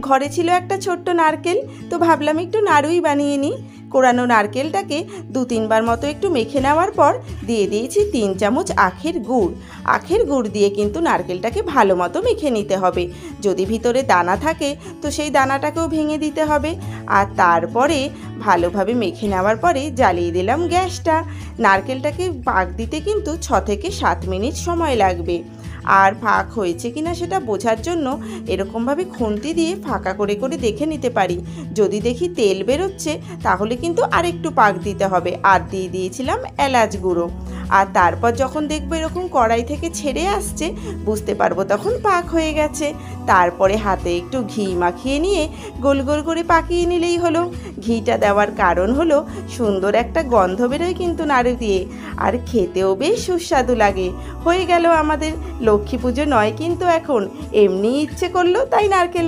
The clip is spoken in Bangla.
ঘরে ছিল একটা ছোট্ট নারকেল, তো ভাবলাম একটু নাড়ুই বানিয়ে নিই। কোরানো নারকেলটাকে 2-3 বার মতো একটু মেখে নেওয়ার পর দিয়ে দিয়েছি 3 চামচ আখের গুড়। আখের গুড় দিয়ে কিন্তু নারকেলটাকে ভালো মতো মেখে নিতে হবে। যদি ভিতরে দানা থাকে তো সেই দানাটাকেও ভেঙে দিতে হবে। আর তারপরে ভালোভাবে মেখে নেওয়ার পরে জ্বালিয়ে দিলাম গ্যাসটা। নারকেলটাকে পাক দিতে কিন্তু 6 থেকে 7 মিনিট সময় লাগবে। আর ফাঁক হয়েছে কিনা সেটা বোঝার জন্য এরকমভাবে খুন্তি দিয়ে ফাঁকা করে করে দেখে নিতে পারি। যদি দেখি তেল বেরোচ্ছে তাহলে কিন্তু আরেকটু পাক দিতে হবে। আর দিয়ে দিয়েছিলাম এলাচ গুঁড়ো। আর তারপর যখন দেখবো এরকম কড়াই থেকে ছেড়ে আসছে, বুঝতে পারবো তখন পাক হয়ে গেছে। তারপরে হাতে একটু ঘি মাখিয়ে নিয়ে গোল গোল করে পাকিয়ে নিলেই হলো। ঘিটা দেওয়ার কারণ হলো সুন্দর একটা গন্ধ বেরোয় কিন্তু নাড়ু দিয়ে, আর খেতেও বেশ সুস্বাদু লাগে। হয়ে গেল আমাদের লক্ষ্মী পুজো নয় কিন্তু এখন, এমনি ইচ্ছে করলো তাই নারকেল